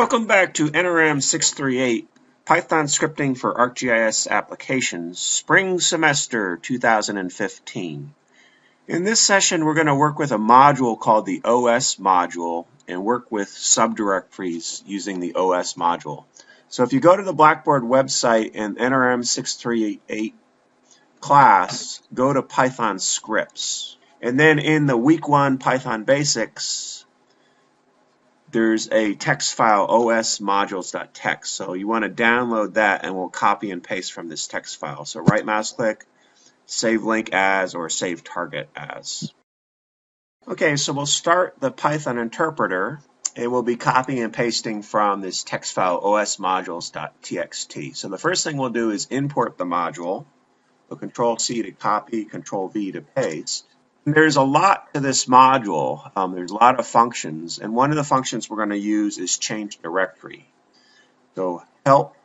Welcome back to NRM 638, Python Scripting for ArcGIS Applications, Spring Semester 2015. In this session, we're going to work with a module called the OS module and work with subdirectories using the OS module. So if you go to the Blackboard website and NRM 638 class, go to Python scripts. And then in the week 1 Python basics, there's a text file, osmodules.txt. So you want to download that and we'll copy and paste from this text file. So right mouse click, save link as, or save target as. Okay, so we'll start the Python interpreter and we'll be copying and pasting from this text file, osmodules.txt. So the first thing we'll do is import the module. We'll Control C to copy, Control V to paste. There's a lot to this module. There's a lot of functions, and one of the functions we're going to use is change directory. So help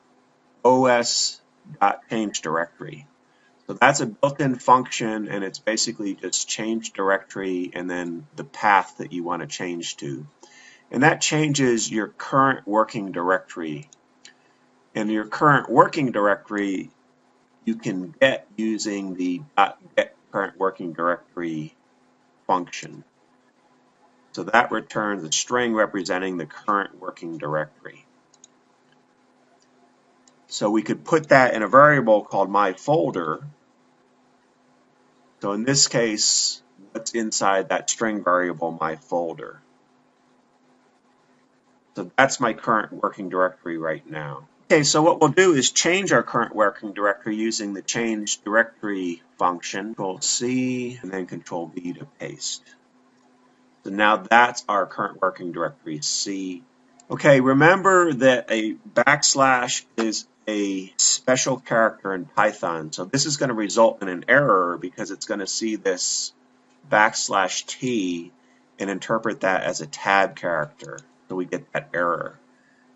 os.change directory. So that's a built-in function, and it's basically just change directory and then the path that you want to change to. And that changes your current working directory. And your current working directory you can get using the .get current working directory function. So that returns a string representing the current working directory. So we could put that in a variable called myFolder. So in this case, what's inside that string variable myFolder? So that's my current working directory right now. Okay, so what we'll do is change our current working directory using the change directory function. Control C and then Control V to paste. So now that's our current working directory, C. Okay, remember that a backslash is a special character in Python. So this is going to result in an error because it's going to see this \t and interpret that as a tab character. So we get that error.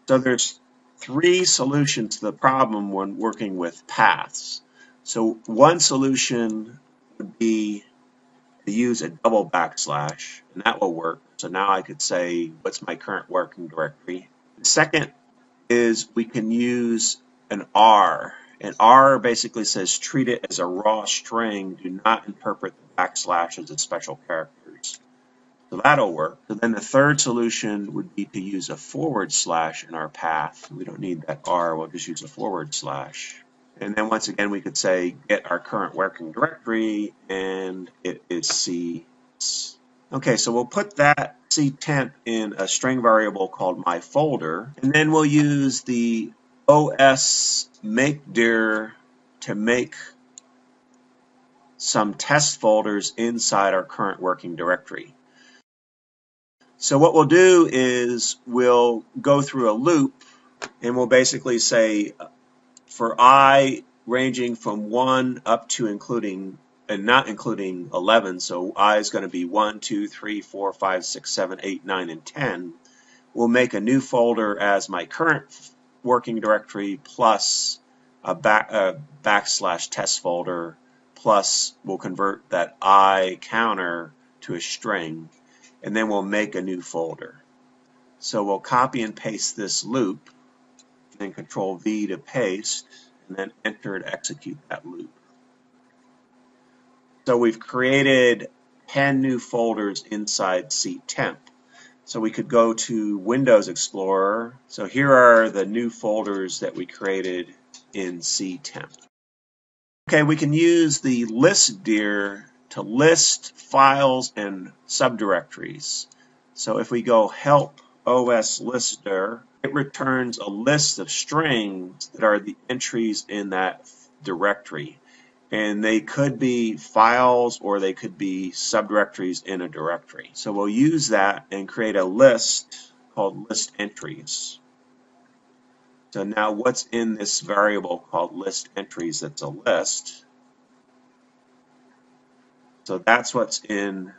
So there's 3 solutions to the problem when working with paths. So one solution would be to use a double backslash, and that will work. So now I could say, what's my current working directory? The second is we can use an R. And R basically says treat it as a raw string. Do not interpret the backslash as a special characters. So that'll work. So then the third solution would be to use a // in our path. We don't need that R. We'll just use a // And then once again, we could say get our current working directory, and it is C. Okay, so we'll put that ctemp in a string variable called myFolder, and then we'll use the os makedir to make some test folders inside our current working directory. So what we'll do is we'll go through a loop, and we'll basically say for I ranging from 1 up to including, and not including 11, so I is going to be 1, 2, 3, 4, 5, 6, 7, 8, 9, and 10. We'll make a new folder as my current working directory plus a backslash test folder, plus we'll convert that I counter to a string, and then we'll make a new folder. So we'll copy and paste this loop, then Control V to paste, and then enter to execute that loop. So we've created 10 new folders inside ctemp. So we could go to Windows Explorer. So here are the new folders that we created in ctemp. Okay, we can use the listdir to list files and subdirectories. So if we go help os listdir, it returns a list of strings that are the entries in that directory. And they could be files or they could be subdirectories in a directory. So we'll use that and create a list called list entries. So now what's in this variable called list entries that's a list? So that's what's in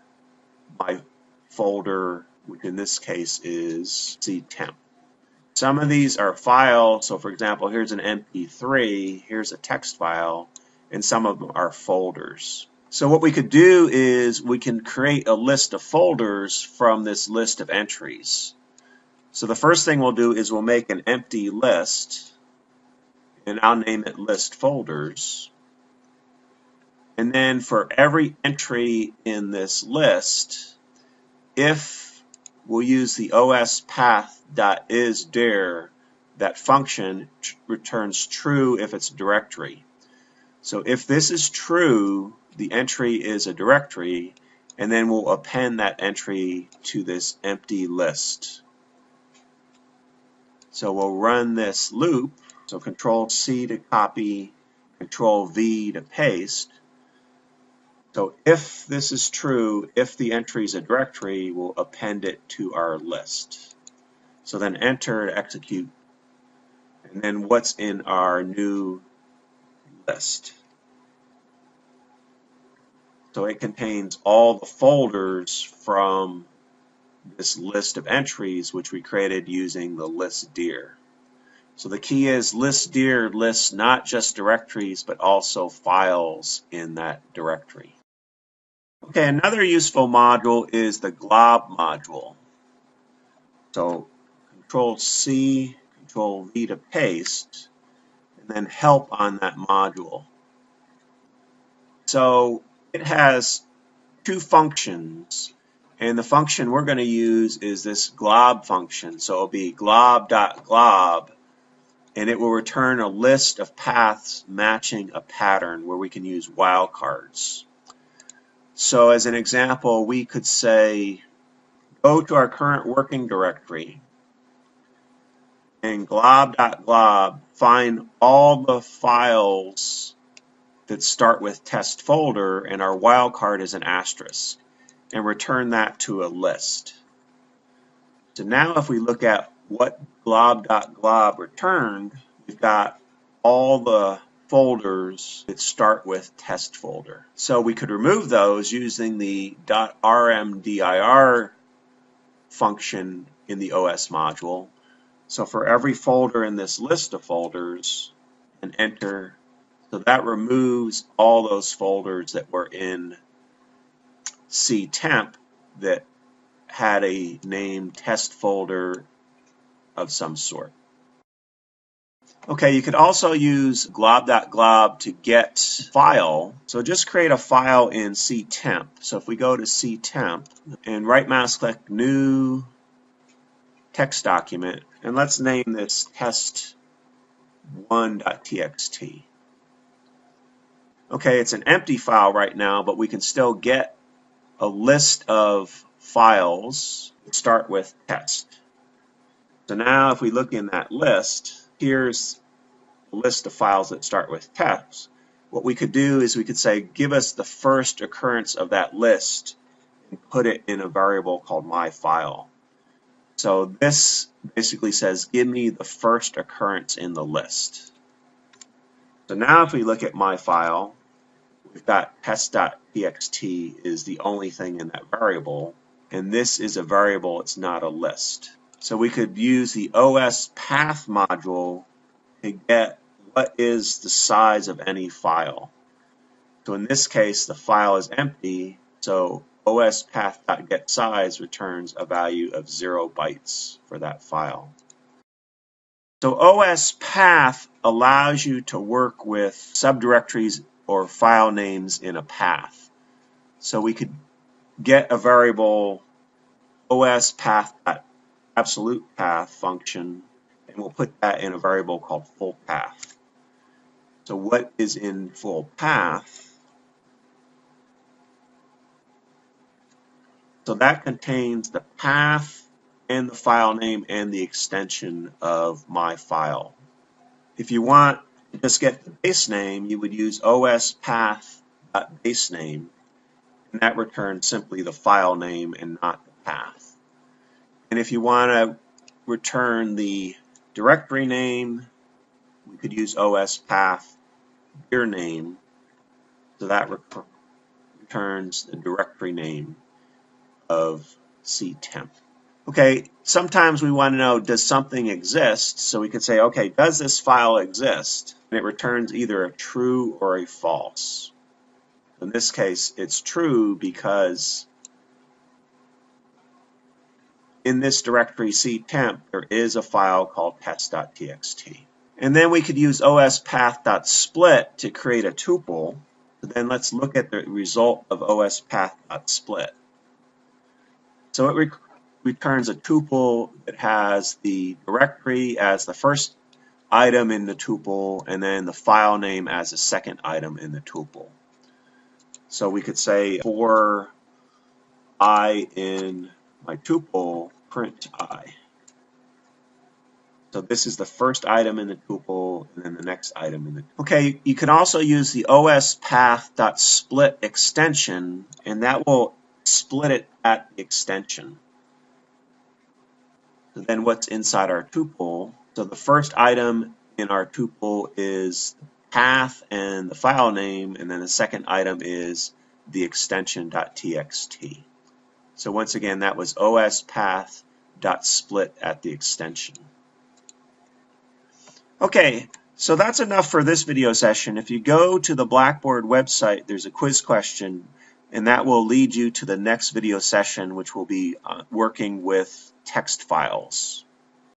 my folder, which in this case is ctemp. Some of these are files, so for example, here's an MP3, here's a text file, and some of them are folders. So what we could do is we can create a list of folders from this list of entries. So the first thing we'll do is we'll make an empty list, and I'll name it list folders. And then for every entry in this list, if we'll use the osPath.isDir, that function returns true if it's a directory. So if this is true, the entry is a directory, and then we'll append that entry to this empty list. So we'll run this loop. So Control-C to copy, Control-V to paste. So if this is true, if the entry is a directory, we'll append it to our list. So then enter to execute, and then what's in our new list. So it contains all the folders from this list of entries which we created using the listdir. So the key is listdir lists not just directories but also files in that directory. Okay, another useful module is the glob module. So Control-C, Control-V to paste, and then help on that module. So it has two functions, and the function we're going to use is this glob function. So it'll be glob.glob, and it will return a list of paths matching a pattern where we can use wildcards. So as an example, we could say, go to our current working directory, and glob.glob, find all the files that start with test folder, and our wildcard is an asterisk, and return that to a list. So now if we look at what glob.glob returned, we've got all the folders that start with test folder. So we could remove those using the .rmdir function in the OS module. So for every folder in this list of folders, and enter, so that removes all those folders that were in ctemp that had a name test folder of some sort. Okay, you could also use glob.glob to get file. So just create a file in ctemp. So if we go to ctemp and right mouse click new text document, and let's name this test1.txt. Okay, it's an empty file right now, but we can still get a list of files that start with test. So now if we look in that list, here's a list of files that start with test. What we could do is we could say, give us the first occurrence of that list and put it in a variable called myFile. So this basically says, give me the first occurrence in the list. So now if we look at myFile, we've got test.txt is the only thing in that variable, and this is a variable, it's not a list. So we could use the osPath module to get what is the size of any file. So in this case, the file is empty, so osPath.getSize returns a value of 0 bytes for that file. So osPath allows you to work with subdirectories or file names in a path. So we could get a variable osPath.AbsolutePath function, and we'll put that in a variable called fullPath. So what is in fullPath? So that contains the path and the file name and the extension of my file. If you want to just get the base name, you would use osPath.basename, and that returns simply the file name and not the path. And if you want to return the directory name, we could use osPath.dirname, so that returns the directory name of ctemp. Okay, sometimes we want to know, does something exist? So we could say, okay, does this file exist? And it returns either a true or a false. In this case, it's true because in this directory ctemp, there is a file called test.txt. And then we could use ospath.split to create a tuple. So then let's look at the result of ospath.split. So it returns a tuple that has the directory as the first item in the tuple and then the file name as the second item in the tuple. So we could say for I in my tuple, print I. So this is the first item in the tuple and then the next item in the tuple. Okay, you can also use the ospath.split extension, and that will split it at the extension. So then what's inside our tuple? So the first item in our tuple is the path and the file name, and then the second item is the extension.txt. So once again, that was ospath.split at the extension. Okay, so that's enough for this video session. If you go to the Blackboard website, there's a quiz question, and that will lead you to the next video session, which will be working with text files.